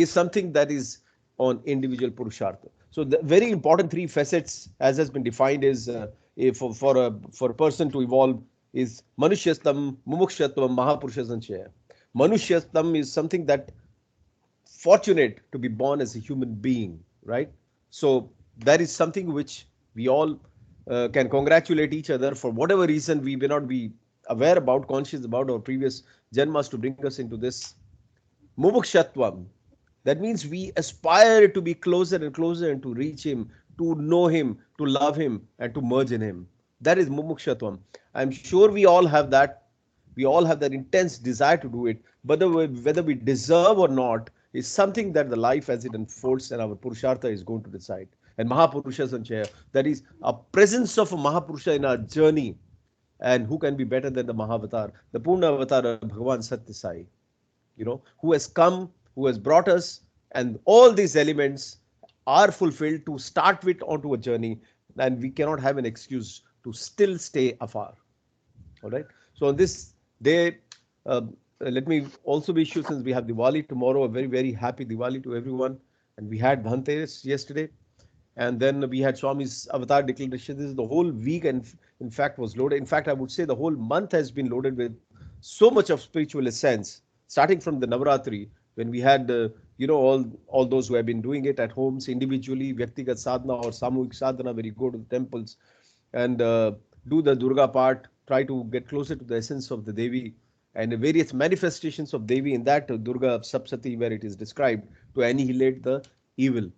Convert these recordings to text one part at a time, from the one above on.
is something that is on individual Purushartha. So the very important three facets, as has been defined, is for a person to evolve is Manushyatam, Mumukshatvam, Mahapurushasanchaya. Manushyatam is something that fortunate to be born as a human being, right? So that is something which we all can congratulate each other for whatever reason we may not be aware about, conscious about our previous janmas to bring us into this mumukshatvam. That means we aspire to be closer and closer and to reach him, to know him, to love him, and to merge in him. That is mumukshatvam. I'm sure we all have that. We all have that intense desire to do it. But whether we deserve or not is something that the life as it unfolds and our Purushartha is going to decide. And Mahapurusha Sanchaya, that is a presence of a Mahapurusha in our journey. And who can be better than the Mahavatar, the Purna Avatar of Bhagavan Satya Sai, who has come, who has brought us, and all these elements are fulfilled to start with onto a journey, and we cannot have an excuse to still stay afar. All right. So on this day, let me also wish you, since we have Diwali tomorrow, a very, very happy Diwali to everyone. And we had Dhanteras yesterday, and then we had Swami's Avatar Declaration. This is the whole week, and in fact was loaded. In fact, I would say the whole month has been loaded with so much of spiritual essence, starting from the Navaratri, when we had all those who have been doing it at homes individually, Vyaktigat Sadhana or Samuhik Sadhana, where you go to the temples and do the Durga part, try to get closer to the essence of the Devi and the various manifestations of Devi in that Durga Sapsati, where it is described to annihilate the evil.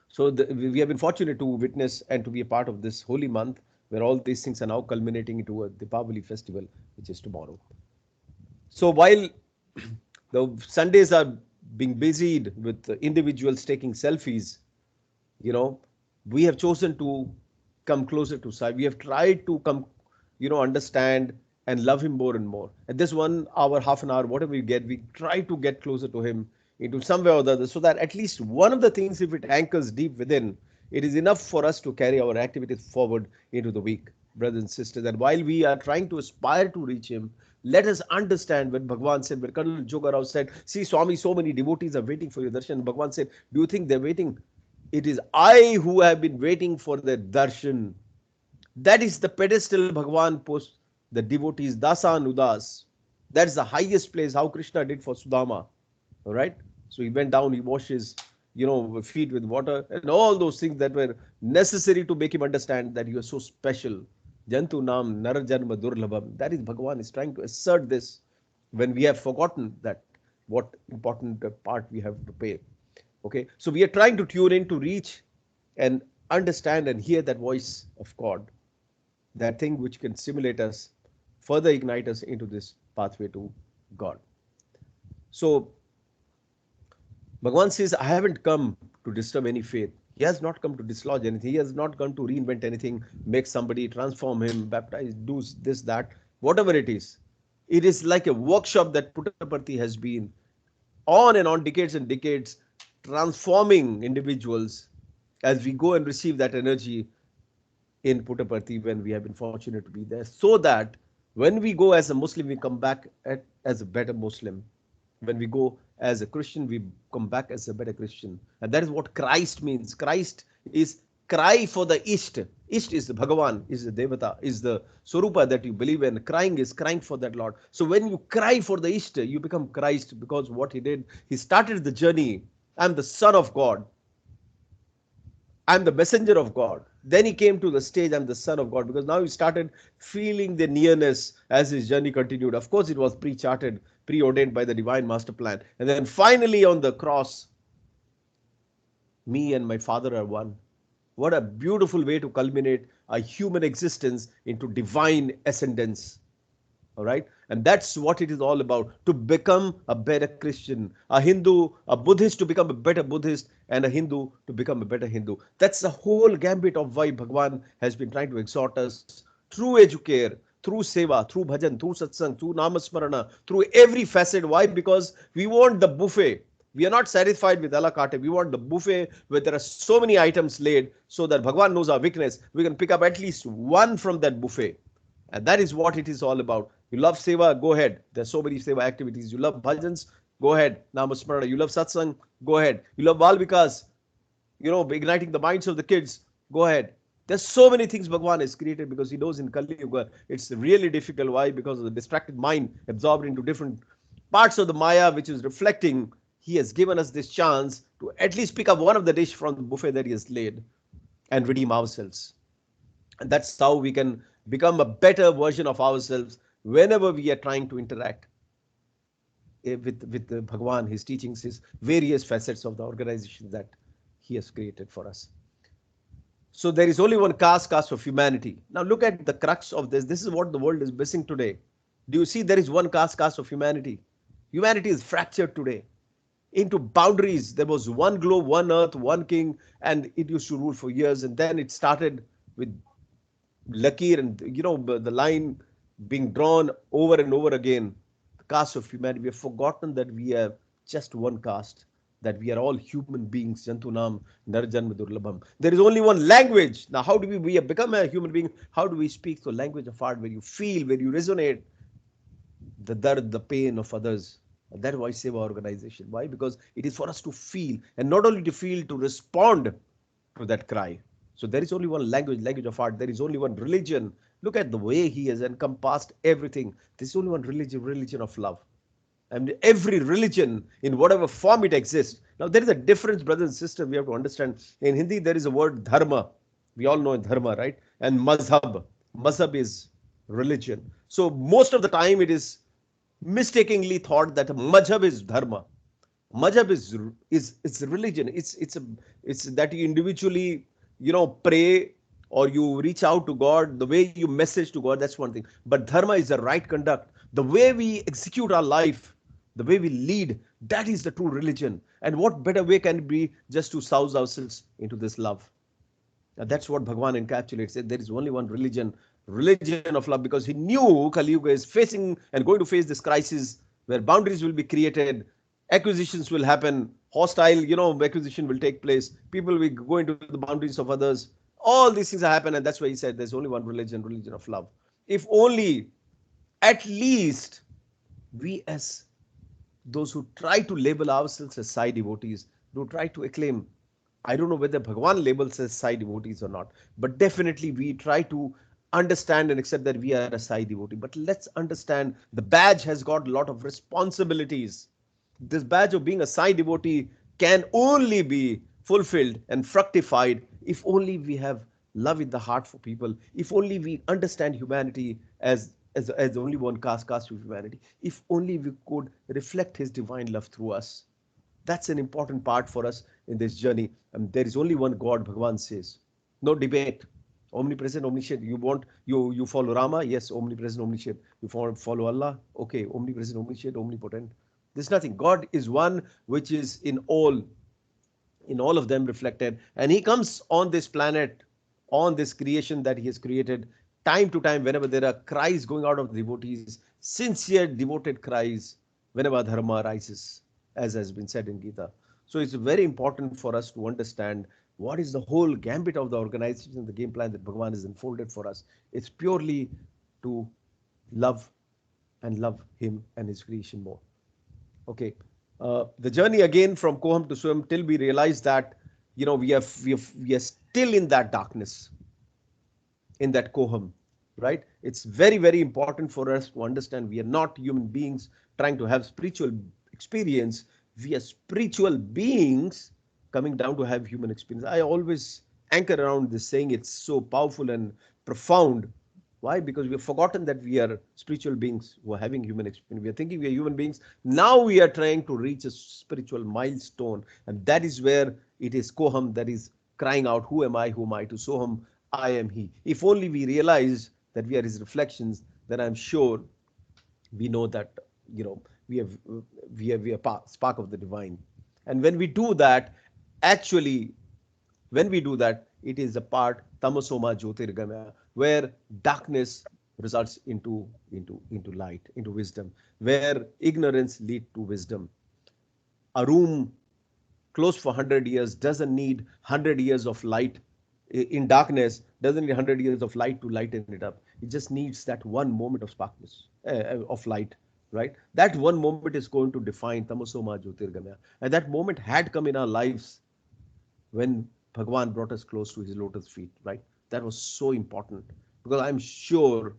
So we have been fortunate to witness and to be a part of this holy month, where all these things are now culminating into a Deepavali festival, which is tomorrow. So while the Sundays are being busied with individuals taking selfies, we have chosen to come closer to Sai. We have tried to come, understand and love him more and more. At this 1 hour, half an hour, whatever we get, we try to get closer to him into some way or the other, so that at least one of the things, if it anchors deep within, it is enough for us to carry our activities forward into the week, brothers and sisters. And while we are trying to aspire to reach him, let us understand when Bhagwan said, when Colonel Jogarao said, see Swami, so many devotees are waiting for your darshan. Bhagwan said, do you think they're waiting? It is I who have been waiting for the darshan. That is the pedestal Bhagwan posts the devotees, Dasa and Udas. That's the highest place, how Krishna did for Sudama. All right. So he went down, he washed his, feet with water and all those things that were necessary to make him understand that you are so special. Jantu Nam Narajanma Durlabham. That is Bhagavan is trying to assert this when we have forgotten that what important part we have to pay. Okay. So we are trying to tune in to reach and understand and hear that voice of God, that thing which can stimulate us, further ignite us into this pathway to God. So Bhagavan says, I haven't come to disturb any faith. He has not come to dislodge anything. He has not come to reinvent anything, make somebody, transform him, baptize, do this, that, whatever it is. It is like a workshop that Puttaparthi has been on and on, decades and decades, transforming individuals as we go and receive that energy in Puttaparthi when we have been fortunate to be there, so that when we go as a Muslim, we come back as a better Muslim. When we go as a Christian, we come back as a better Christian. And that is what Christ means. Christ is cry for the Isht. Isht is the Bhagavan, is the Devata, is the Swarupa that you believe in. Crying is crying for that Lord. So when you cry for the Isht, you become Christ, because what he did, he started the journey. I'm the Son of God. I'm the messenger of God. Then he came to the stage, I'm the Son of God, because now he started feeling the nearness as his journey continued. Of course, it was pre-charted, preordained by the divine master plan. And then finally on the cross, me and my Father are one. What a beautiful way to culminate a human existence into divine ascendance. All right. And that's what it is all about, to become a better Christian, a Hindu, a Buddhist to become a better Buddhist, and a Hindu to become a better Hindu. That's the whole gambit of why Bhagwan has been trying to exhort us through educare, through seva, through bhajan, through satsang, through namasmarana, through every facet. Why? Because we want the buffet. We are not satisfied with a la carte. We want the buffet where there are so many items laid, so that Bhagwan knows our weakness. We can pick up at least one from that buffet. And that is what it is all about. You love seva, go ahead. There's so many seva activities. You love bhajans, Go ahead. Namasmarana. You love Satsang? Go ahead. You love Valvikas? Igniting the minds of the kids? Go ahead. There's so many things Bhagwan has created because he knows in Kali Yuga it's really difficult. Why? Because of the distracted mind absorbed into different parts of the Maya, which is reflecting. He has given us this chance to at least pick up one of the dish from the buffet that he has laid and redeem ourselves. And that's how we can become a better version of ourselves whenever we are trying to interact with Bhagwan, his teachings, his various facets of the organization that he has created for us. So there is only one caste of humanity. Now look at the crux of this. This is what the world is missing today. Do you see there is one caste of humanity? Humanity is fractured today into boundaries. There was one globe, one earth, one king, and it used to rule for years. And then it started with Lakir and the line being drawn over and over again. The caste of humanity. We have forgotten that we are just one caste, that we are all human beings. Jantunam Narjanma Durlabham. There is only one language. Now, how do we have become a human being? How do we speak the language of art where you feel, where you resonate the dard, the pain of others? And that's why Seva organization. Why? Because it is for us to feel, and not only to feel, to respond to that cry. So there is only one language, language of art. There is only one religion. Look at the way he has encompassed everything. There is only one religion, religion of love. And every religion, in whatever form it exists. Now, there is a difference, brothers and sisters, we have to understand. In Hindi, there is a word dharma. We all know dharma, right? And mazhab. Mazhab is religion. So most of the time, it is mistakenly thought that mazhab is dharma. Mazhab is religion. It's that you individually pray or you reach out to God. The way you message to God, that's one thing. But dharma is the right conduct. The way we execute our life, the way we lead, that is the true religion. And what better way can it be just to souse ourselves into this love? And that's what Bhagwan encapsulates. There is only one religion, religion of love, because he knew Kali Yuga is facing and going to face this crisis where boundaries will be created, acquisitions will happen, hostile, acquisition will take place, people will go into the boundaries of others. All these things happen, and that's why he said there's only one religion, religion of love. If only, at least, we as those who try to label ourselves as Sai devotees, who try to acclaim, I don't know whether Bhagwan labels as Sai devotees or not, but definitely we try to understand and accept that we are a Sai devotee. But let's understand the badge has got a lot of responsibilities. This badge of being a Sai devotee can only be fulfilled and fructified if only we have love in the heart for people, if only we understand humanity as only one caste of humanity, if only we could reflect his divine love through us. That's an important part for us in this journey. And there is only one God, Bhagavan says. No debate. Omnipresent, omniscient. You follow Rama? Yes, omnipresent, omniscient. You follow Allah? Okay, omnipresent, omniscient, omnipotent. There's nothing. God is one which is in all of them reflected. And he comes on this planet, on this creation that he has created, time to time, whenever there are cries going out of the devotees, sincere devoted cries, whenever dharma arises, as has been said in Gita. So it's very important for us to understand what is the whole gambit of the organization, the game plan that Bhagavan has unfolded for us. It's purely to love and love him and his creation more. Okay. The journey again from Koham to Swam till we realize that we are still in that darkness, in that Koham, right? It's very, very important for us to understand we are not human beings trying to have spiritual experience. We are spiritual beings coming down to have human experience. I always anchor around this saying. It's so powerful and profound. Why? Because we have forgotten that we are spiritual beings who are having human experience. We are thinking we are human beings. Now we are trying to reach a spiritual milestone. And that is where it is Koham that is crying out, who am I, who am I? To Soham, I am he. If only we realize that we are his reflections, then I'm sure we know that, we are spark of the divine. And when we do that, actually, it is a part tamasoma jyotirgamaya, where darkness results into light, into wisdom, where ignorance leads to wisdom. A room closed for 100 years doesn't need 100 years of light in darkness, doesn't need 100 years of light to lighten it up. It just needs that one moment of sparkness, of light, right? That one moment is going to define tamasoma jyotirgamaya. And that moment had come in our lives when Bhagwan brought us close to his lotus feet, right? That was so important, because I'm sure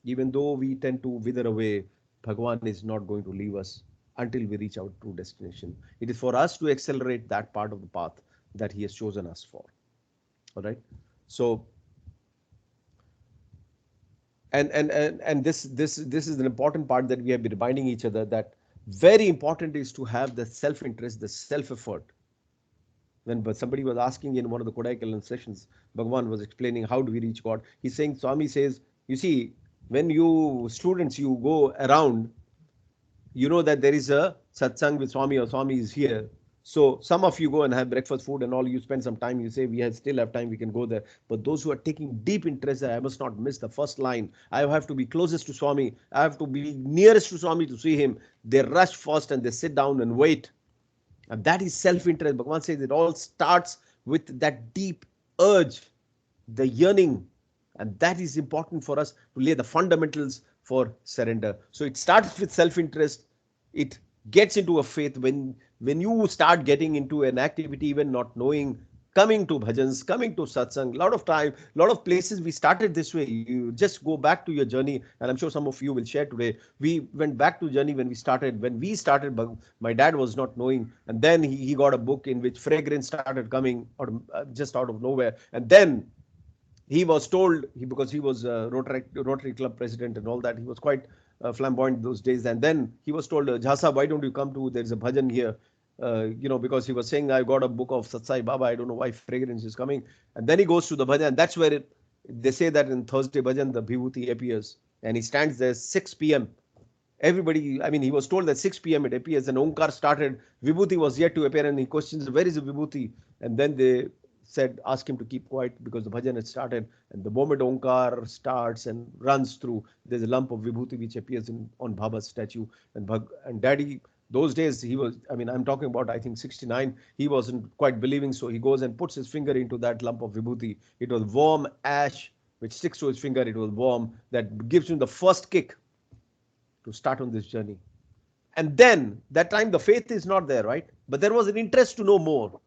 even though we tend to wither away, Bhagwan is not going to leave us until we reach our true destination. It is for us to accelerate that part of the path that he has chosen us for. All right. So, and this is an important part that we have been reminding each other, that very important is to have the self interest, the self effort. When somebody was asking in one of the Kodaikanal sessions, Bhagwan was explaining how do we reach God. He's saying, Swami says, you see, when you students, you go around, you know that there is a satsang with Swami, or Swami is here. So some of you go and have breakfast food and all, you spend some time, you say, still have time, we can go there. But those who are taking deep interest, I must not miss the first line. I have to be closest to Swami. I have to be nearest to Swami to see him. They rush first and they sit down and wait. And that is self-interest. Bhagavan says it all starts with that deep urge, the yearning. And that is important for us to lay the fundamentals for surrender. So it starts with self-interest. It gets into a faith when you start getting into an activity, even not knowing, coming to bhajans, coming to satsang. A lot of time, a lot of places we started this way. You just go back to your journey, and I'm sure some of you will share today. We went back to journey when we started. When we started, my dad was not knowing, and then he got a book in which fragrance started coming out just out of nowhere, and then he was told, because he was a Rotary Club president and all that, he was quite flamboyant those days. And then he was told, Jhasa, why don't you come to, there's a bhajan here, because he was saying, I got a book of Satsai Baba, I don't know why fragrance is coming. And then he goes to the bhajan, and that's where they say that in Thursday bhajan, the Vibhuti appears, and he stands there 6 p.m. Everybody, I mean, he was told that 6 p.m. it appears, and Omkar started, Vibhuti was yet to appear, and he questions, where is the Vibhuti? And then they said, ask him to keep quiet because the bhajan had started. And the moment Omkar starts and runs through, there's a lump of vibhuti which appears on Baba's statue. And Daddy, those days, he was, I mean, I'm talking about, I think, 69. He wasn't quite believing. So he goes and puts his finger into that lump of vibhuti. It was warm ash, which sticks to his finger. It was warm. That gives him the first kick to start on this journey. And then, that time, the faith is not there, right? But there was an interest to know more.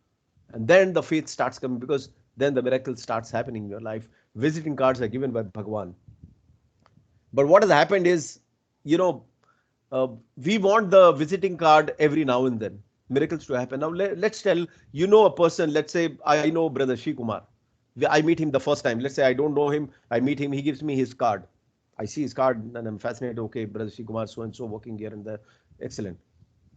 And then the faith starts coming, because then the miracle starts happening in your life. Visiting cards are given by Bhagwan. But what has happened is, we want the visiting card every now and then. Miracles to happen. Now, let's tell, a person, let's say I know Brother Shri Kumar. I meet him the first time. Let's say I don't know him. I meet him. He gives me his card. I see his card and I'm fascinated. Okay, Brother Shri Kumar, so and so working here and there. Excellent.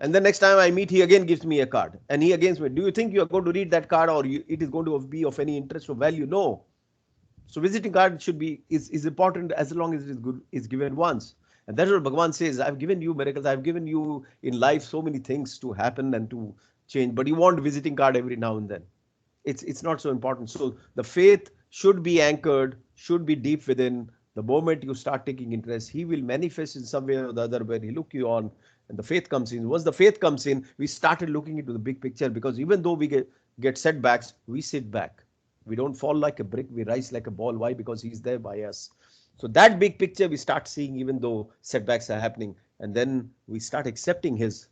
And the next time I meet, he again gives me a card. And he again says, do you think you are going to read that card, or it is going to be of any interest or value? No. So visiting card is important as long as it is good, is given once. And that's what Bhagavan says. I've given you miracles. I've given you in life so many things to happen and to change. But you want visiting card every now and then. It's not so important. So the faith should be anchored, should be deep within. The moment you start taking interest, he will manifest in some way or the other where he look you on. And the faith comes in. Once the faith comes in, we started looking into the big picture, because even though we get setbacks, we sit back. We don't fall like a brick, we rise like a ball. Why? Because he's there by us. So that big picture we start seeing even though setbacks are happening. And then we start accepting his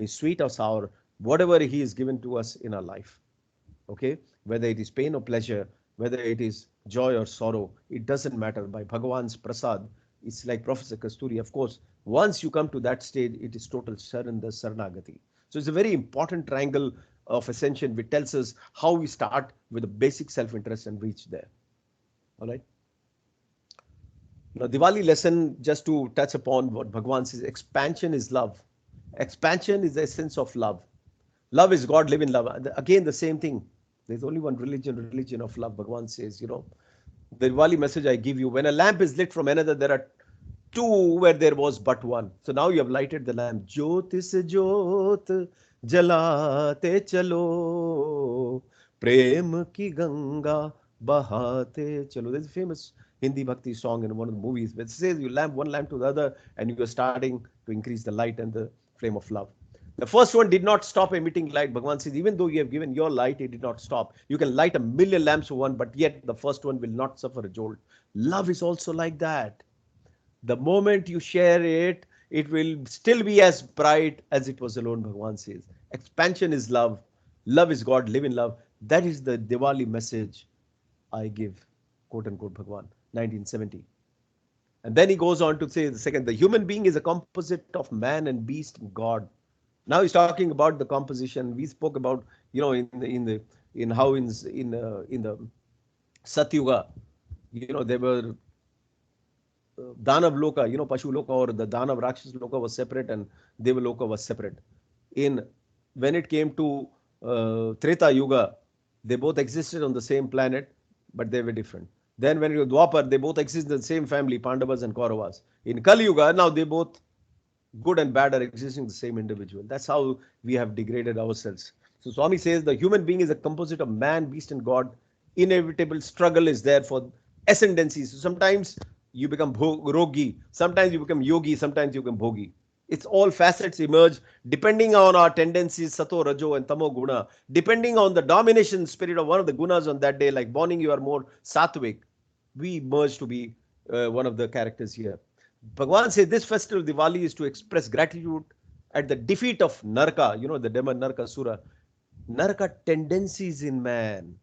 sweet or sour, whatever he is given to us in our life. Okay? Whether it is pain or pleasure, whether it is joy or sorrow, it doesn't matter. By Bhagavan's prasad, it's like Professor Kasturi, of course. Once you come to that stage, it is total surrender, saranagati. So it's a very important triangle of ascension which tells us how we start with a basic self-interest and reach there. All right. Now, Diwali lesson, just to touch upon what Bhagavan says, expansion is love. Expansion is the essence of love. Love is God, live in love. Again, the same thing. There's only one religion of love. Bhagavan says, the Diwali message I give you, when a lamp is lit from another, there are two where there was but one. So now you have lighted the lamp. Jyoti se jyot jalate chalo, prem ki ganga bahate chalo. There's a famous Hindi bhakti song in one of the movies where it says you lamp one lamp to the other and you are starting to increase the light and the flame of love. The first one did not stop emitting light. Bhagavan says, even though you have given your light, it did not stop. You can light 1,000,000 lamps for one, but yet the first one will not suffer a jolt. Love is also like that. The moment you share it, it will still be as bright as it was alone, Bhagwan says. Expansion is love. Love is God. Live in love. That is the Diwali message I give, quote unquote, Bhagwan, 1970. And then he goes on to say the second, the human being is a composite of man and beast and God. Now he's talking about the composition. We spoke about, in how in the Satyuga, there were Danav Loka, Pashu Loka or the Danav Rakshas Loka was separate and Deva Loka was separate. In When it came to Treta Yuga, they both existed on the same planet, but they were different. Then when you Dwapar, they both exist in the same family, Pandavas and Kauravas. In Kali Yuga, now they both, good and bad, are existing the same individual. That's how we have degraded ourselves. So Swami says the human being is a composite of man, beast, and God. Inevitable struggle is there for ascendancy. So sometimes you become rogi, sometimes you become yogi, sometimes you become bhogi. It's all facets emerge depending on our tendencies, sato, rajo, and tamo guna. Depending on the domination spirit of one of the gunas on that day, like morning you are more sattvic, we merge to be one of the characters here. Bhagwan says this festival Diwali is to express gratitude at the defeat of Narka, the demon Narka Sura. Narka tendencies in man.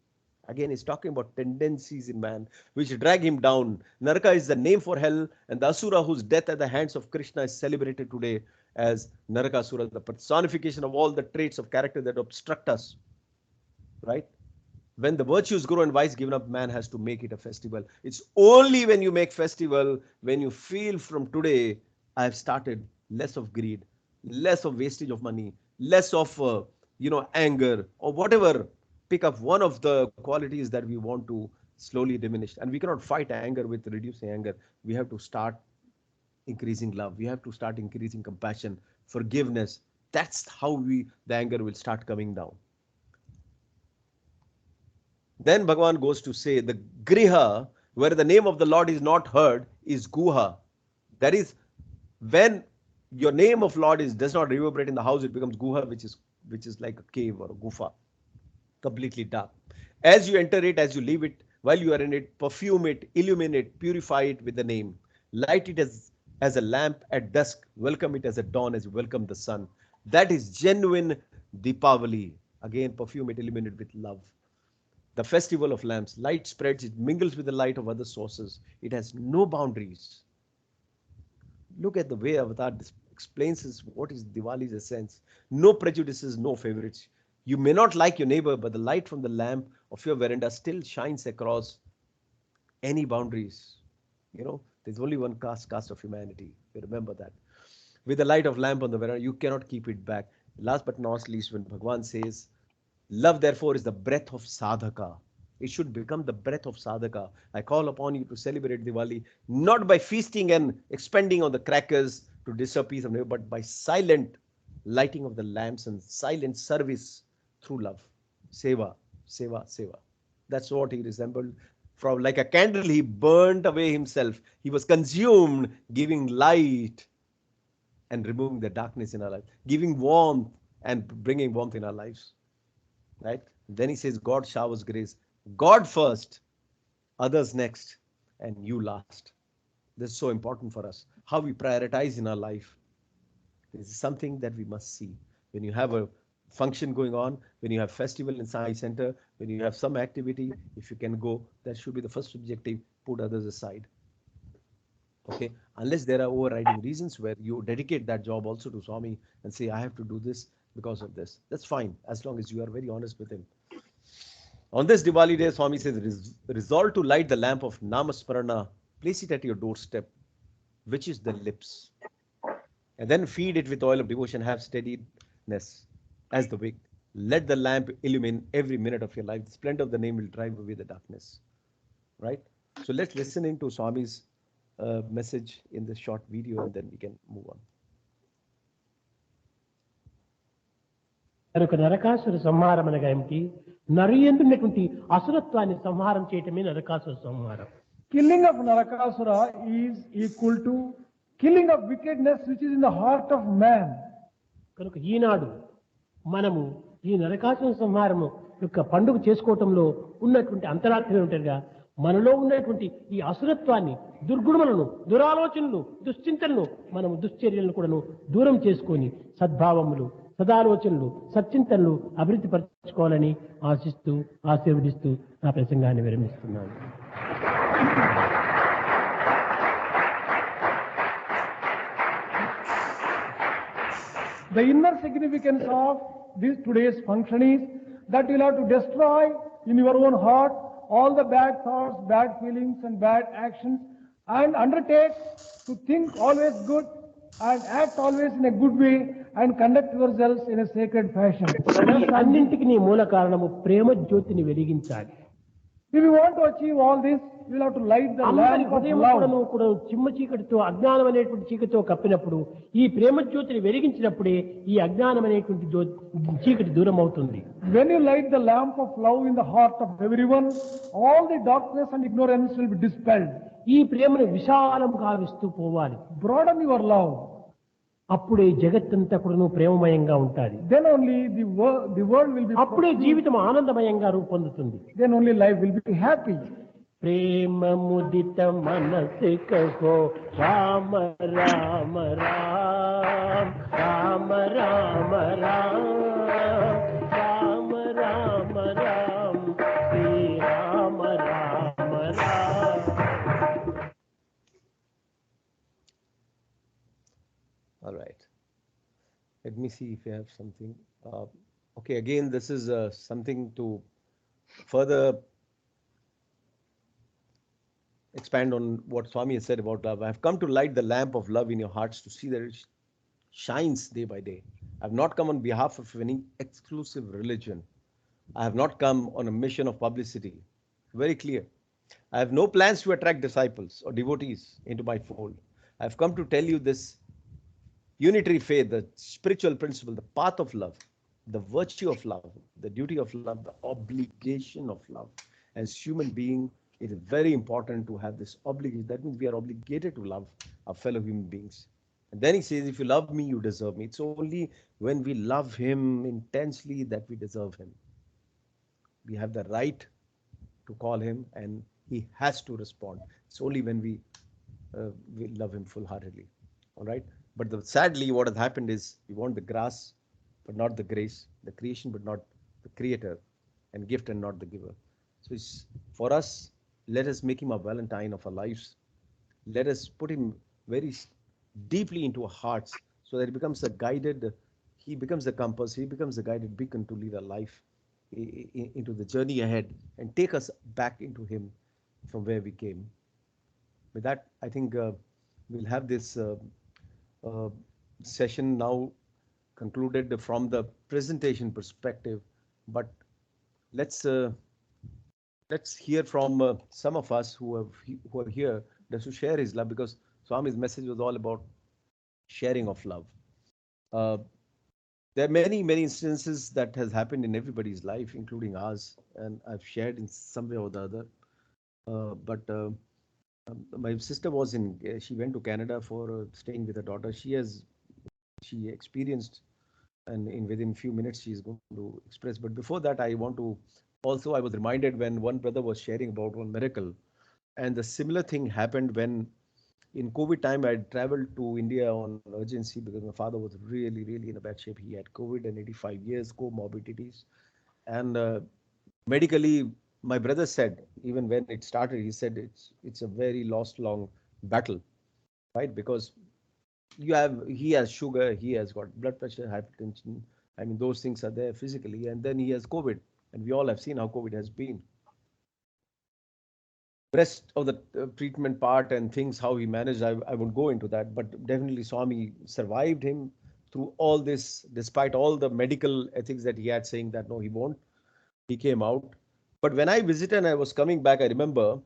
Again, he's talking about tendencies in man which drag him down. Naraka is the name for hell, and the Asura whose death at the hands of Krishna is celebrated today as Narakasura, the personification of all the traits of character that obstruct us. Right? When the virtues grow and vice given up, man has to make it a festival. It's only when you make festival, when you feel from today, I have started less of greed, less of wastage of money, less of anger or whatever. Pick up one of the qualities that we want to slowly diminish, and we cannot fight anger with reducing anger. We have to start increasing love. We have to start increasing compassion, forgiveness. That's how the anger will start coming down. Then Bhagavan goes to say the griha, where the name of the Lord is not heard, is guha. That is, when your name of Lord does not reverberate in the house, it becomes guha, which is like a cave or a gufa, completely dark. As you enter it, as you leave it, while you are in it, perfume it, illuminate, purify it with the name. Light it as a lamp at dusk. Welcome it as a dawn as you welcome the sun. That is genuine Deepavali. Again, perfume it, illuminate with love. The festival of lamps. Light spreads, it mingles with the light of other sources. It has no boundaries. Look at the way Avatar explains what is Diwali's essence. No prejudices, no favorites. You may not like your neighbor, but the light from the lamp of your veranda still shines across any boundaries. There's only one caste of humanity. You remember that. With the light of lamp on the veranda, you cannot keep it back. Last but not least, when Bhagwan says, love, therefore, is the breath of sadhaka. It should become the breath of sadhaka. I call upon you to celebrate Diwali, not by feasting and expending on the crackers to disturb peace of neighbor, but by silent lighting of the lamps and silent service through love. Seva, seva, seva. That's what he resembled. From like a candle, he burned away himself. He was consumed, giving light and removing the darkness in our life, giving warmth and bringing warmth in our lives. Right? Then he says, God showers grace. God first, others next, and you last. This is so important for us. How we prioritize in our life. This is something that we must see. When you have a function going on, when you have festival in Sai Center, when you have some activity, if you can go, that should be the first objective. Put others aside. Okay, unless there are overriding reasons where you dedicate that job also to Swami and say, I have to do this because of this. That's fine, as long as you are very honest with him. On this Diwali day, Swami says, resolve to light the lamp of Namasparana, place it at your doorstep, which is the lips, and then feed it with oil of devotion, have steadiness as the wick. Let the lamp illumine every minute of your life. The splendor of the name will drive away the darkness. Right? So let's listen into Swami's message in this short video, and then we can move on. కనుక నరకాసుర సంహారం అనగా ఏమిటి? నరియందున్నటువంటి అసురత్వాన్ని సంహారం చేయటమే నరకాసుర సంహారం. Killing of Narakasura is equal to killing of wickedness which is in the heart of man. కనుక ఈనాడు మనము ఈ నరకాసుర సంహారము యొక్క పండుగ చేసుకోవటంలో ఉన్నటువంటి అంతరార్థం ఏమిటనగా మనలో ఉన్నటువంటి ఈ అసురత్వాన్ని, దుర్గుణములను, దురాలోచనలు, దుశ్చింతనలు, మనం దుశ్చర్యలను కూడాను దూరం చేసుకొని సద్భావములు, సదాలోచనలు, సచ్చింతనలు అభివృద్ధి పరచుకోవాలని ఆశిస్తూ, ఆశీర్వదిస్తూ నా ప్రసంగాన్ని విరమిస్తున్నాను. The inner significance of this today's function is that you'll have to destroy in your own heart all the bad thoughts, bad feelings and bad actions, and undertake to think always good and act always in a good way and conduct yourselves in a sacred fashion. ఈ అన్నింటికి నీ మూల కారణము ప్రేమ జ్యోతిని వెలిగించాలి. If you want to achieve all this, you will have to light the అందరి lamp of హృదయం love. కూడా చిమ్మ చీకటితో, అజ్ఞానం అనేటువంటి చీకటితో కప్పినప్పుడు ఈ ప్రేమ జ్యోతిని వెలిగించినప్పుడే ఈ అజ్ఞానం అనేటువంటి చీకటి దూరం అవుతుంది. When you light the lamp of love in the heart of everyone, all the darkness and ignorance will be dispelled. ఈ ప్రేమను విశాలం గావిస్తూ పోవాలి. Broaden your love. అప్పుడే జగత్తంతా కూడా ప్రేమమయంగా ఉంటుంది. Then only the world will be. అప్పుడే జీవితం ఆనందమయంగా రూపొందుతుంది. Then only life will be happy. ప్రేమ ముదిత మనసు Kaho Rama Rama Rama Rama Rama Rama Rama Rama Rama Shri Rama Rama Rama. All right. Let me see if you have something. Okay, again, this is something to further expand on what Swami has said about love. I have come to light the lamp of love in your hearts to see that it shines day by day. I have not come on behalf of any exclusive religion. I have not come on a mission of publicity. Very clear. I have no plans to attract disciples or devotees into my fold. I have come to tell you this unitary faith, the spiritual principle, the path of love, the virtue of love, the duty of love, the obligation of love. As human being, it is very important to have this obligation. That means we are obligated to love our fellow human beings. And then he says, if you love me, you deserve me. It's only when we love him intensely that we deserve him. We have the right to call him and he has to respond. It's only when we love him full-heartedly. All right? But sadly, what has happened is we want the grass, but not the grace, the creation, but not the creator, and gift and not the giver. So it's, for us, let us make him a Valentine of our lives. Let us put him very deeply into our hearts so that he becomes the compass, he becomes the guided beacon to lead our life into the journey ahead and take us back into him from where we came. With that, I think we'll have this session now concluded from the presentation perspective, but let's hear from some of us who are here just to share his love, because Swami's message was all about sharing of love. There are many instances that has happened in everybody's life, including ours, and I've shared in some way or the other. But my sister she went to Canada for staying with her daughter. She experienced, and within few minutes she is going to express. But before that, I was reminded when one brother was sharing about one miracle, and the similar thing happened when in COVID time I traveled to India on urgency because my father was really in a bad shape. He had COVID and 85 years, comorbidities, and medically, my brother said, even when it started, he said it's a very long battle, right? Because he has sugar, he has got blood pressure, hypertension. I mean, those things are there physically, and then he has COVID, and we all have seen how COVID has been. Rest of the treatment part and things, how he managed, I won't go into that, but definitely Swami survived him through all this, despite all the medical ethics that he had, saying that no, he won't. He came out. But when I visited and I was coming back, I remember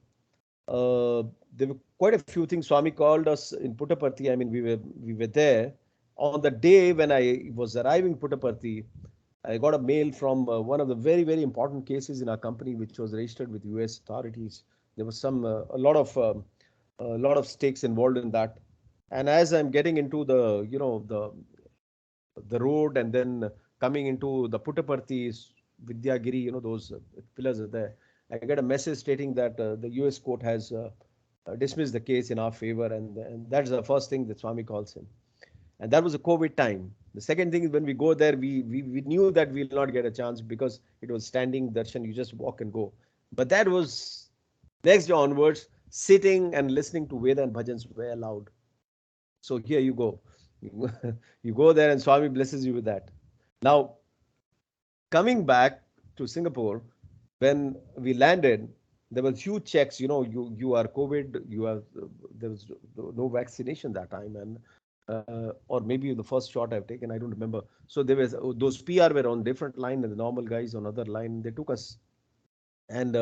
there were quite a few things. Swami called us in Puttaparthi. I mean, we were there. On the day when I was arriving Puttaparthi, I got a mail from one of the very important cases in our company, which was registered with US authorities. There was a lot of stakes involved in that. And as I'm getting into the road and then coming into the Puttaparthi, Vidyagiri, those pillars are there. I get a message stating that the U.S. court has dismissed the case in our favor, and that's the first thing that Swami calls him. And that was a COVID time. The second thing is when we go there, we knew that we'll not get a chance because it was standing darshan. You just walk and go. But that was next day onwards, sitting and listening to Veda and bhajans were allowed. So here you go. You go there and Swami blesses you with that. Now, coming back to Singapore, when we landed, there was huge checks. You are COVID. You are there was no vaccination that time, and or maybe the first shot I've taken. I don't remember. So there was those PR were on different line and the normal guys on other line. They took us, and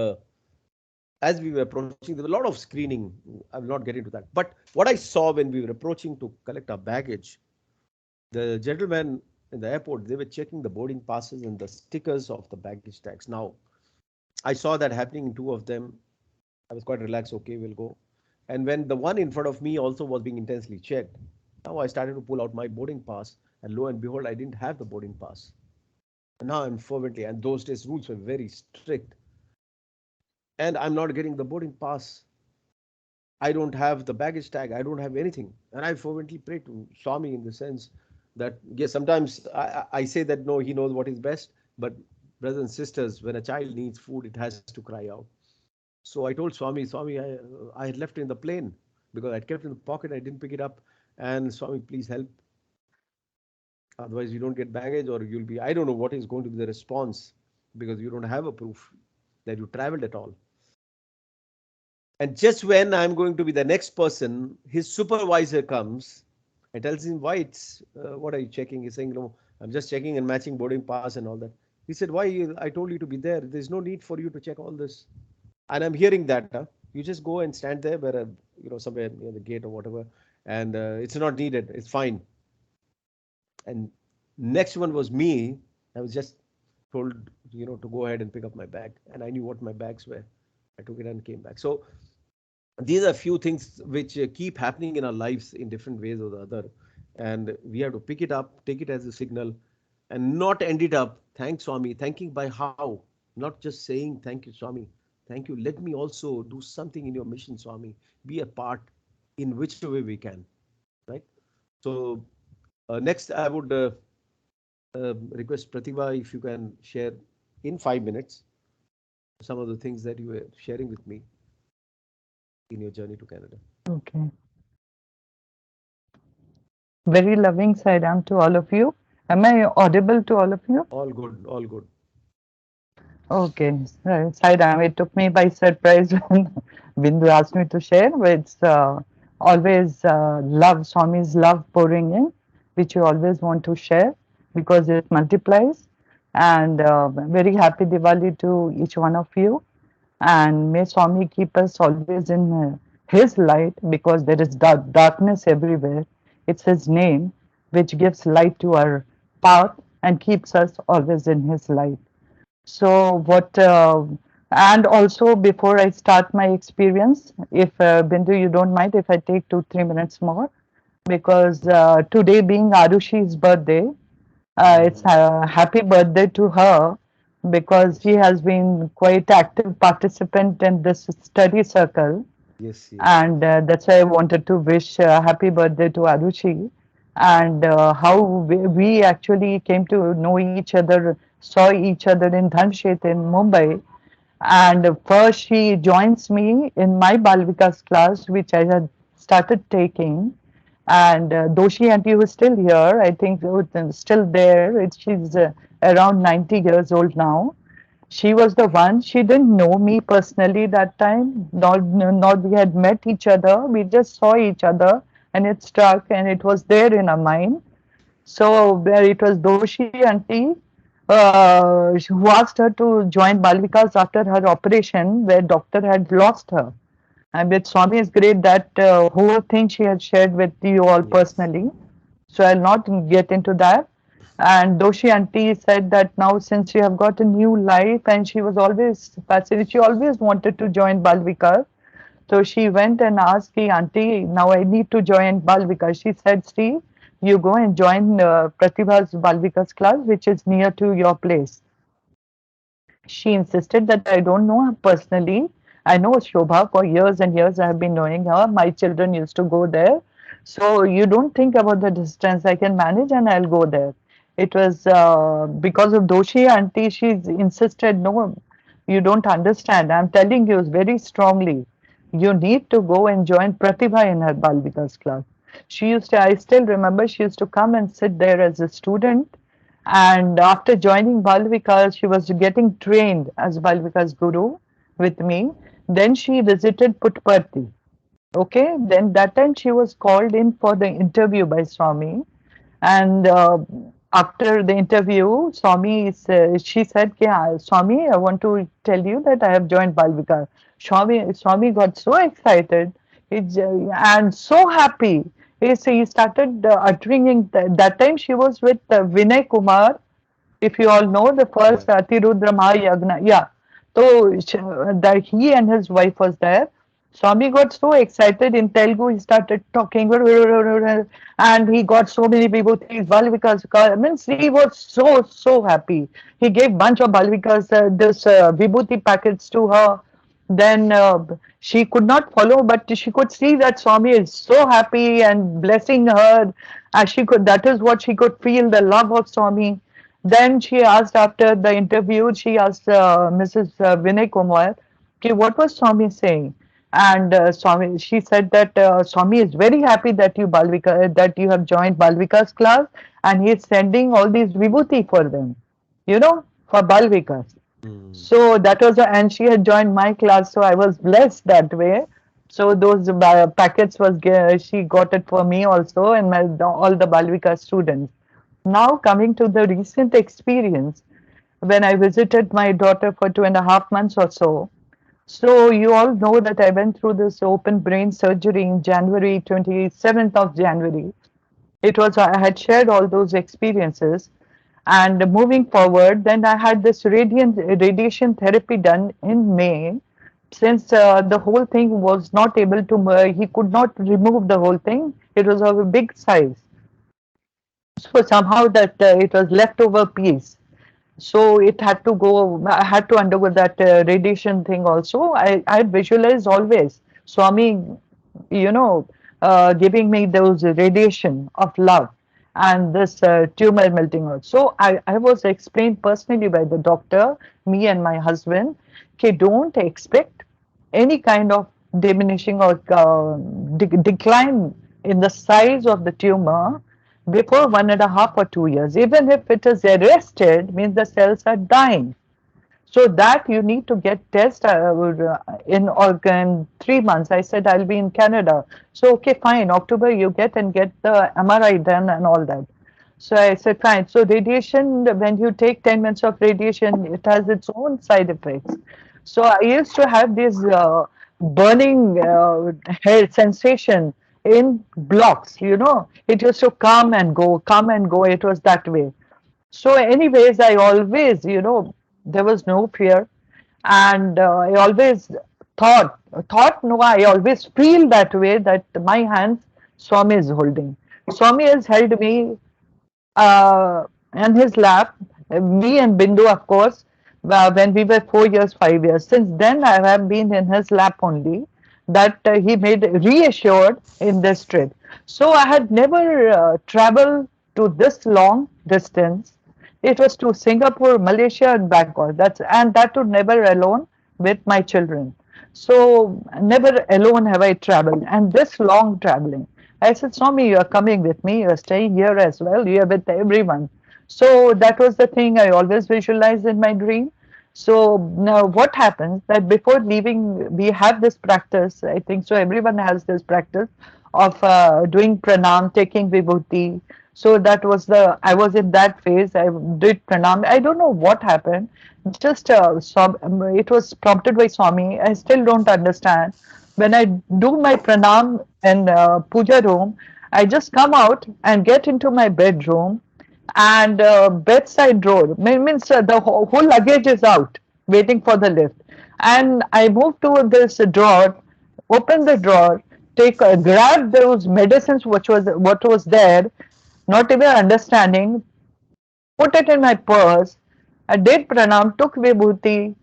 as we were approaching, there was a lot of screening. I will not get into that. But what I saw when we were approaching to collect our baggage, the gentlemen in the airport, they were checking the boarding passes and the stickers of the baggage tags. Now, I saw that happening in two of them. I was quite relaxed. Okay, we'll go. And when the one in front of me also was being intensely checked, now I started to pull out my boarding pass, and lo and behold, I didn't have the boarding pass. And now I'm fervently, and those days rules were very strict. And I'm not getting the boarding pass. I don't have the baggage tag. I don't have anything. And I fervently pray to Swami in the sense that, yes, sometimes I say that no, he knows what is best. But brothers and sisters, when a child needs food, it has to cry out. So I told Swami, I had left it in the plane because I'd kept it in the pocket. I didn't pick it up. And Swami, please help. Otherwise, you don't get baggage or you'll be, I don't know what is going to be the response because you don't have a proof that you traveled at all. And just when I'm going to be the next person, his supervisor comes and tells him, why what are you checking? He's saying, no, I'm just checking and matching boarding pass and all that. He said, why? I told you to be there. There's no need for you to check all this. And I'm hearing that. You just go and stand there where, somewhere near the gate or whatever. And it's not needed. It's fine. And next one was me. I was just told, to go ahead and pick up my bag. And I knew what my bags were. I took it and came back. So these are a few things which keep happening in our lives in different ways or the other. And we have to pick it up, take it as a signal, and not end it up. Thanks, Swami. Thanking by how? Not just saying, thank you, Swami. Thank you. Let me also do something in your mission, Swami. Be a part in which way we can. Right? So next, I would request Pratibha if you can share in 5 minutes some of the things that you were sharing with me in your journey to Canada. Okay. Very loving Sairam to all of you. Am I audible to all of you? All good, all good. Okay. Sairam, it took me by surprise when Bindu asked me to share. It's always love, Swami's love pouring in, which you always want to share because it multiplies. And very happy Diwali to each one of you. And may Swami keep us always in His light because there is darkness everywhere. It's His name which gives light to our path and keeps us always in His light. So, and also before I start my experience, if Bindu, you don't mind if I take 2-3 minutes more, because today being Arushi's birthday, it's a happy birthday to her because she has been quite active participant in this study circle, Yes, yes. and that's why I wanted to wish happy birthday to Arushi, and how we actually came to know each other, saw each other in Dhanshet in Mumbai, and first she joins me in my Balvikas class, which I had started taking. And Doshi auntie who is still here, I think still there. She's around 90 years old now. She was the one. She didn't know me personally that time. Not we had met each other. We just saw each other, and it struck, and it was there in our mind. So where it was Doshi auntie who asked her to join Balvikas after her operation, where doctor had lost her. And with Swami is great that whole thing she had shared with you all Yes. personally. So I'll not get into that. And Doshi auntie said that now since you have got a new life, and she was always fascinated, she always wanted to join Balvikas. So she went and asked the auntie, now I need to join Balvikas. She said, see, you go and join Pratibha's Balvikas class, which is near to your place. She insisted that I don't know her personally. I know Shobha for years and years. I have been knowing her. My children used to go there. So you don't think about the distance. I can manage and I'll go there. It was because of Doshi auntie. She insisted, no, you don't understand. I'm telling you very strongly. You need to go and join Pratibha in her Balvikas class. She used to, I still remember, she used to come and sit there as a student, and after joining Balvikas, she was getting trained as Balvika's guru with me. Then she visited Puttaparthi. Okay, then that time she was called in for the interview by Swami, and after the interview, she said, Swami, I want to tell you that I have joined Balvika. Swami got so excited and so happy. He started uttering in that time she was with Vinay Kumar, if you all know the first Atirudra Mahayagna. Yeah. So that he and his wife was there. Swami got so excited in Telugu, he started talking, and he got so many vibhutis, Balvikas. Means he was so happy. He gave bunch of Balvikas, this vibhuti packets to her. Then she could not follow, but she could see that Swami is so happy and blessing her. She could, that is what she could feel, the love of Swami. Then she asked after the interview, she asked Mrs. Vinay Kumar, okay, what was Swami saying? And Swami, she said that Swami is very happy that that you have joined Balvika's class, and he is sending all these vibhuti for them, for Balvikas. So that was, and she had joined my class, so I was blessed that way. So those packets she got it for me also, and all the Balvika students. Now coming to the recent experience, when I visited my daughter for 2.5 months or so. So you all know that I went through this open brain surgery in January, 27th of January. It was, I had shared all those experiences. And moving forward, then I had this radiation therapy done in May. Since the whole thing was not able to, he could not remove the whole thing. It was of a big size. So somehow that it was leftover piece. So it had to go, I had to undergo that radiation thing also. I visualized always Swami, giving me those radiation of love and this tumor melting out. So I was explained personally by the doctor, me and my husband, okay, don't expect any kind of diminishing or decline in the size of the tumor before 1.5 or 2 years. Even if it is arrested, means the cells are dying. So that you need to get test in organ 3 months. I said I'll be in Canada. So okay, fine. October you get the MRI done and all that. So I said fine. So radiation, when you take 10 minutes of radiation, it has its own side effects. So I used to have this burning hair sensation in blocks. It used to come and go, come and go. It was that way. So, anyways, I always, there was no fear, and I always no, I always feel that way that my hands Swami is holding. Swami has held me uh, in his lap, me and Bindu, of course, when we were 4 years, 5 years. Since then, I have been in his lap only. That he made reassured in this trip. So I had never traveled to this long distance. It was to Singapore, Malaysia, and Bangkok. And that too never alone with my children. So never alone have I traveled, and this long traveling. I said, Swami, you are coming with me. You are staying here as well. You are with everyone. So that was the thing I always visualized in my dream. So now what happens that before leaving, we have this practice. I think so. Everyone has this practice of doing pranam, taking vibhuti. So that was I was in that phase. I did pranam. I don't know what happened. Just it was prompted by Swami. I still don't understand. When I do my pranam in puja room, I just come out and get into my bedroom, and bedside drawer means the whole luggage is out waiting for the lift, and I move to this drawer, open the drawer, grab those medicines what was there, not even understanding, put it in my purse, I did pranam, took vibhuti,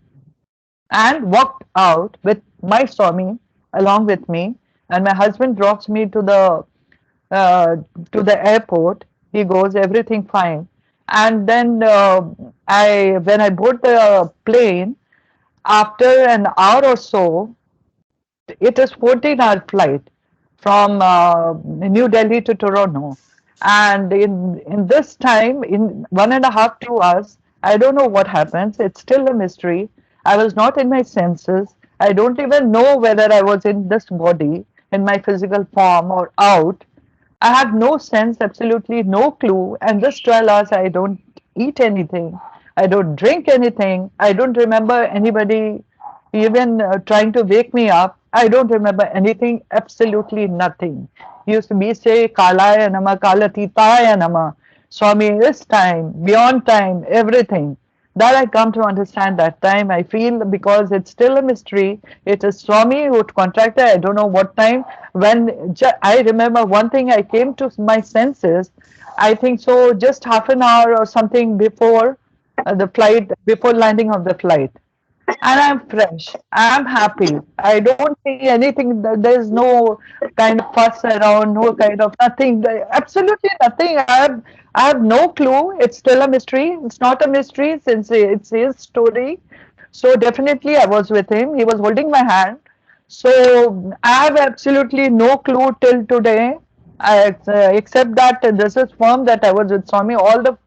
and walked out with my Swami along with me. And my husband drops me uh, to the airport. He goes, everything fine. And then when I board the plane, after an hour or so, it is 14-hour flight from New Delhi to Toronto. And in this time, in 1.5, 2 hours, I don't know what happens. It's still a mystery. I was not in my senses. I don't even know whether I was in this body, in my physical form or out. I have no sense, absolutely no clue. And this 12 hours, I don't eat anything. I don't drink anything. I don't remember anybody even trying to wake me up. I don't remember anything, absolutely nothing. Used to be say, Kalaya Nama, Kalatitaya Nama. Swami is time, beyond time, everything. That I come to understand that time. I feel because it's still a mystery. It is Swami who contracted. I don't know what time. I remember one thing, I came to my senses. I think so, just half an hour or something before the flight, before landing of the flight, and I'm fresh. I'm happy. I don't see anything. There's no kind of fuss around, no kind of nothing. Absolutely nothing. I have no clue. It's still a mystery. It's not a mystery since it's his story. So definitely I was with him. He was holding my hand. So I have absolutely no clue till today, except that this is firm that I was with Swami all the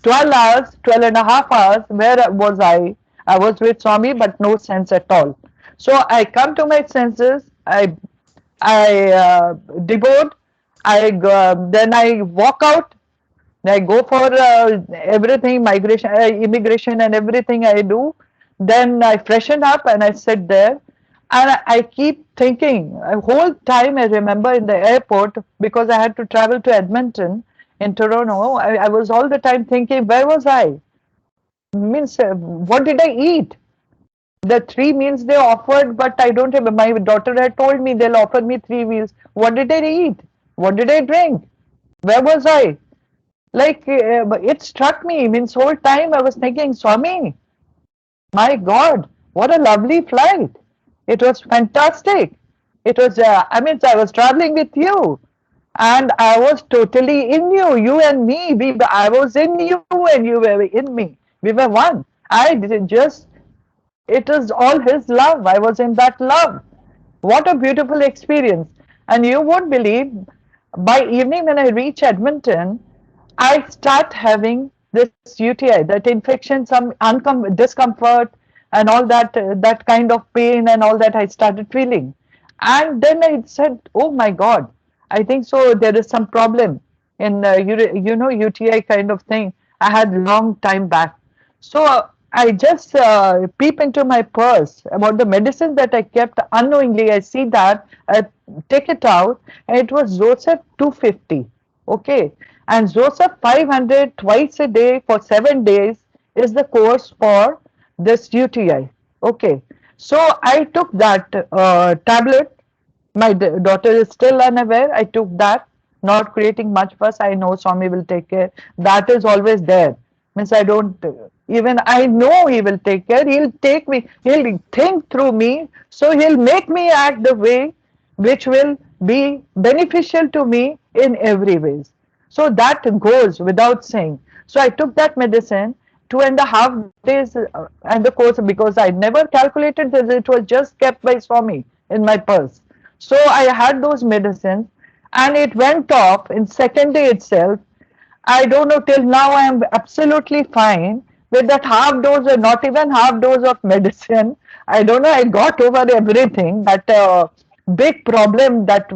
12 hours, 12 and a half hours. Where was I? I was with Swami, but no sense at all. So I come to my senses. I deboard. Then I walk out. I go for everything, migration, immigration, and everything I do. Then I freshen up and I sit there, and I keep thinking. A whole time I remember in the airport because I had to travel to Edmonton in Toronto. I was all the time thinking, where was I? Means what did I eat? The three meals they offered, but I don't remember. My daughter had told me they'll offer me three meals. What did I eat? What did I drink? Where was I? Like it struck me. Means whole time I was thinking, Swami, my God, what a lovely flight! It was fantastic. It was. I mean, I was traveling with you, and I was totally in you. You and me. I was in you, and you were in me. We were one. I did just it is all His love. I was in that love. What a beautiful experience. And you won't believe, by evening when I reach Edmonton, I start having this UTI, that infection, some discomfort, and all that, that kind of pain and all that I started feeling. And then I said, oh my God, I think so there is some problem in, UTI kind of thing. I had long time back. So I just peep into my purse about the medicine that I kept unknowingly. I see that, I take it out, and it was Joseph 250. Okay. And Joseph 500 twice a day for 7 days is the course for this UTI. Okay. So I took that tablet. My daughter is still unaware. I took that, not creating much fuss. I know Swami will take care. That is always there. Means I don't even I know he will take care. He'll take me. He'll think through me. So he'll make me act the way which will be beneficial to me in every ways. So that goes without saying. So I took that medicine 2.5 days and the course because I never calculated this. It was just kept by Swami in my purse. So I had those medicines and it went off in second day itself. I don't know, till now I am absolutely fine with that half dose or not even half dose of medicine. I don't know, I got over everything. That big problem that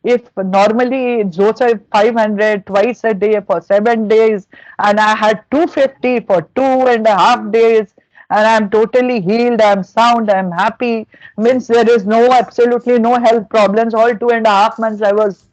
if normally it's also 500 twice a day for 7 days, and I had 250 for 2.5 days, and I'm totally healed, I'm sound, I'm happy. Means there is no absolutely no health problems. All 2.5 months I was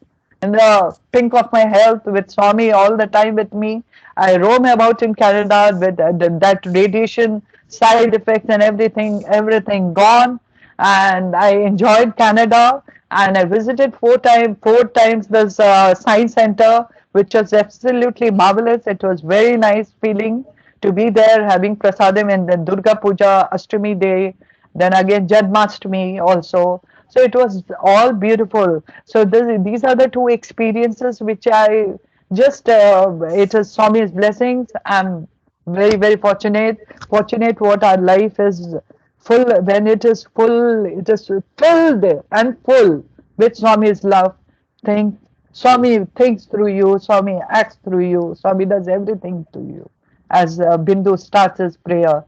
in the pink of my health with Swami all the time with me. I roam about in Canada with that radiation side effects and everything gone. And I enjoyed Canada and I visited four times this science center, which was absolutely marvelous. It was very nice feeling. to be there having prasadam in the Durga Puja, Ashtami day, then again Janmashtami also. So it was all beautiful. So these are the two experiences which I just, it is Swami's blessings. I'm very, very fortunate what our life is full. When it is full, it is filled and full with Swami's love. Think Yes. Swami thinks through you, Swami acts through you, Swami does everything to you. As Bindu starts his prayer,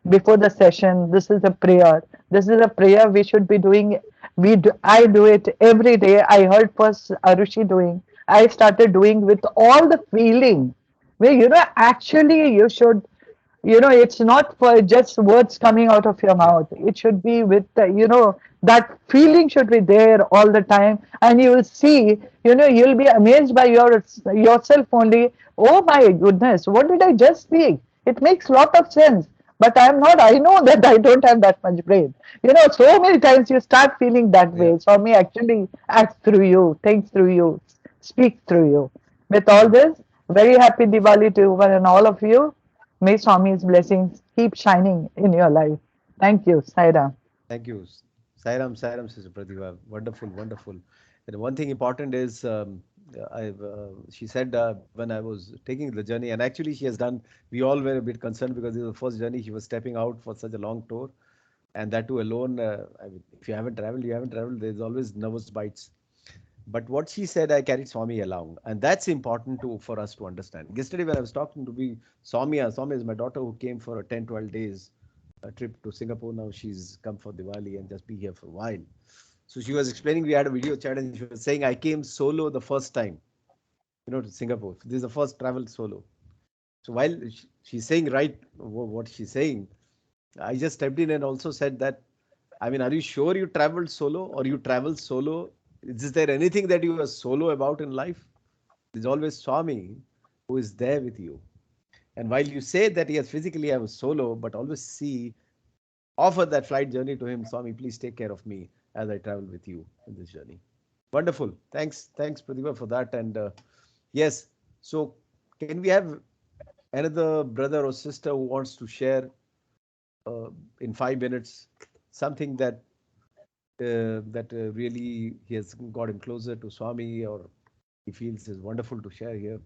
before the session, this is a prayer. This is a prayer we should be doing. I do it every day. I heard first Arushi doing. I started doing with all the feeling. Where, actually you should, it's not for just words coming out of your Yeah. mouth. It should be with, that feeling should be there all the time. And you will see, you'll be amazed by yourself only. Oh my goodness, what did I just speak? It makes lot of sense. But I know that I don't have that much brain. So many times you start feeling that Yeah. way. Swami actually acts through you, thinks through you, speaks through you. With all Mm. this, very happy Diwali to one and all of you. May Swami's blessings keep shining in your life. Thank you, Saira. Thank you. Sairam, Sister Pratibha. Wonderful, wonderful. And one thing important is, she said when I was taking the journey, and actually she has done, we all were a bit concerned because this was the first journey she was stepping out for such a long tour. And that too alone. I mean, if you haven't traveled, you haven't traveled. There's always nervous bites. But what she said, I carried Swami along, and that's important to for us to understand. Yesterday, when I was talking to be Swami is my daughter who came for a 10, 12 days a trip to Singapore. Now she's come for Diwali and just be here for a while. So she was explaining, we had a video chat, and she was saying, I came solo the first time, to Singapore. This is the first travel solo. So while she's saying right what she's saying, I just stepped in and also said that, I mean, are you sure you traveled solo or you travel solo? Is there anything that you are solo about in life? There's always Swami who is there with you. And while you say that yes, physically I was solo, but always offer that flight journey to him. Swami, please take care of me as I travel with you in this journey. Wonderful. Thanks, Pratibha, for that. And yes, so can we have another brother or sister who wants to share in 5 minutes something that really he has got him closer to Swami, or he feels is wonderful to share here?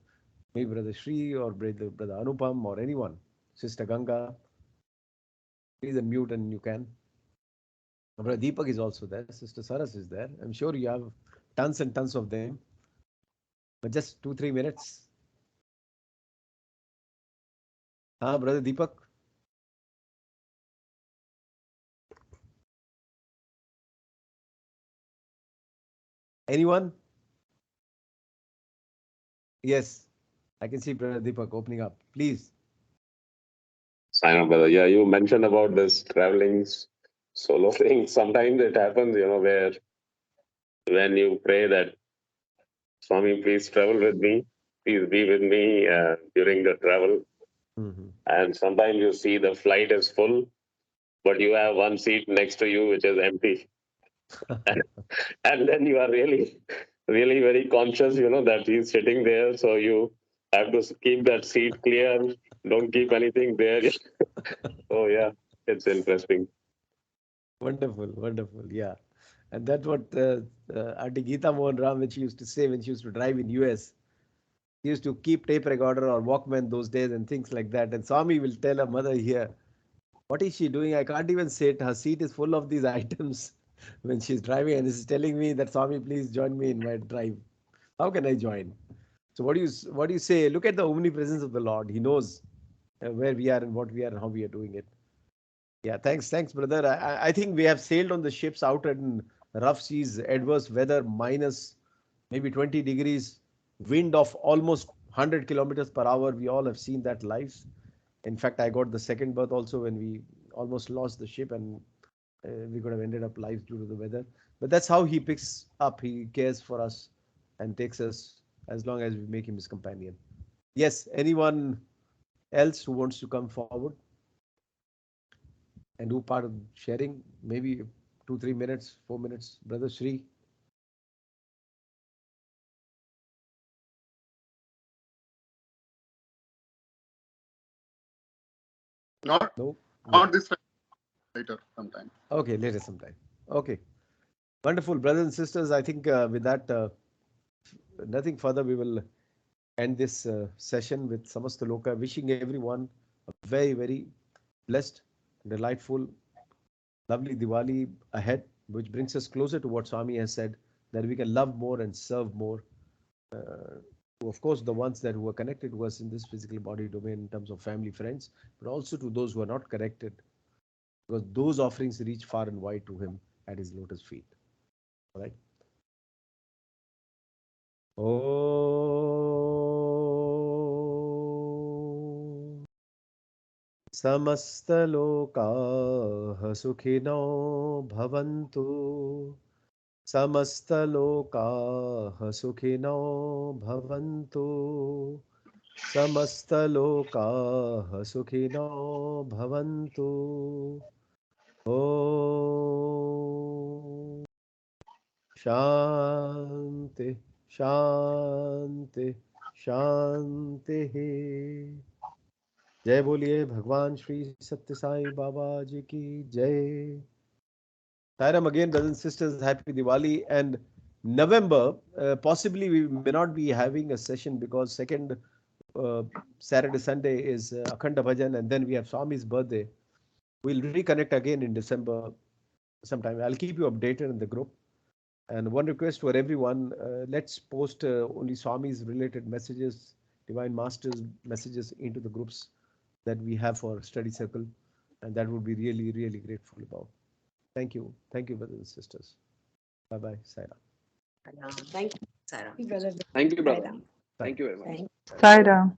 Maybe Brother Shri or Brother Anupam or anyone. Sister Ganga, please unmute and you can. Brother Deepak is also there. Sister Saras is there. I'm sure you have tons and tons of them, but just 2, 3 minutes. Brother Deepak, anyone? Yes, I can see Brother Deepak opening up. Please. Sign up, brother. Yeah, you mentioned about this traveling solo thing. Sometimes it happens, where when you pray that Swami, please travel with me, please be with me during the travel. Mm-hmm. And sometimes you see the flight is full, but you have one seat next to you which is empty. And then you are really, really very conscious, that he's sitting there. So you have to keep that seat clear. Don't keep anything there. Oh, yeah, it's interesting. Wonderful, wonderful. Yeah. And that's what Auntie Geeta Mohan Ram, which she used to say when she used to drive in US. She used to keep tape recorder or Walkman those days and things like that. And Swami will tell her mother here, what is she doing? I can't even sit. Her seat is full of these items when she's driving, and is telling me that Swami, please join me in my drive. How can I join? So what do you say? Look at the omnipresence of the Lord. He knows where we are and what we are and how we are doing it. Yeah, thanks, brother. I think we have sailed on the ships out in rough seas, adverse weather, minus maybe 20 degrees, wind of almost 100 kilometers per hour. We all have seen that live. In fact, I got the second berth also when we almost lost the ship, and we could have ended up live due to the weather. But that's how he picks up. He cares for us and takes us as long as we make him his companion. Yes, anyone else who wants to come forward and do part of sharing? Maybe 2, 3 minutes, 4 minutes. Brother Shri. Not No? not this time, later sometime. Okay, later sometime. Okay. Wonderful. Brothers and sisters, I think with that, nothing further, we will end this session with Samasta Loka, wishing everyone a very, very blessed, delightful, lovely Diwali ahead, which brings us closer to what Swami has said, that we can love more and serve more. Of course, the ones that who are connected to us in this physical body domain in terms of family, friends, but also to those who are not connected, because those offerings reach far and wide to him at his lotus feet. All right. Oh, समस्तलोकाः सुखिनो भवन्तु, समस्तलोकाः सुखिनो भवन्तु, समस्तलोकाः सुखिनो भवन्तु. ॐ शान्ति शान्ति शान्तिः. जय बोलिए भगवान श्री सत्य साई बाबा जी की जय. Tairam again, brothers and sisters, happy Diwali. And November, possibly we may not be having a session because second Saturday, Sunday is Akhanda Bhajan, and then we have Swami's birthday. We'll reconnect again in December sometime. I'll keep you updated in the group. And one request for everyone, let's post only Swami's related messages, Divine Masters messages into the groups that we have for study circle. And that would be really, really grateful about. Thank you. Thank you, brothers and sisters. Bye-bye. Saira. Thank you, Sarah. Brother. Thank you, brother. Saira. Thank you very much. Thank Saira.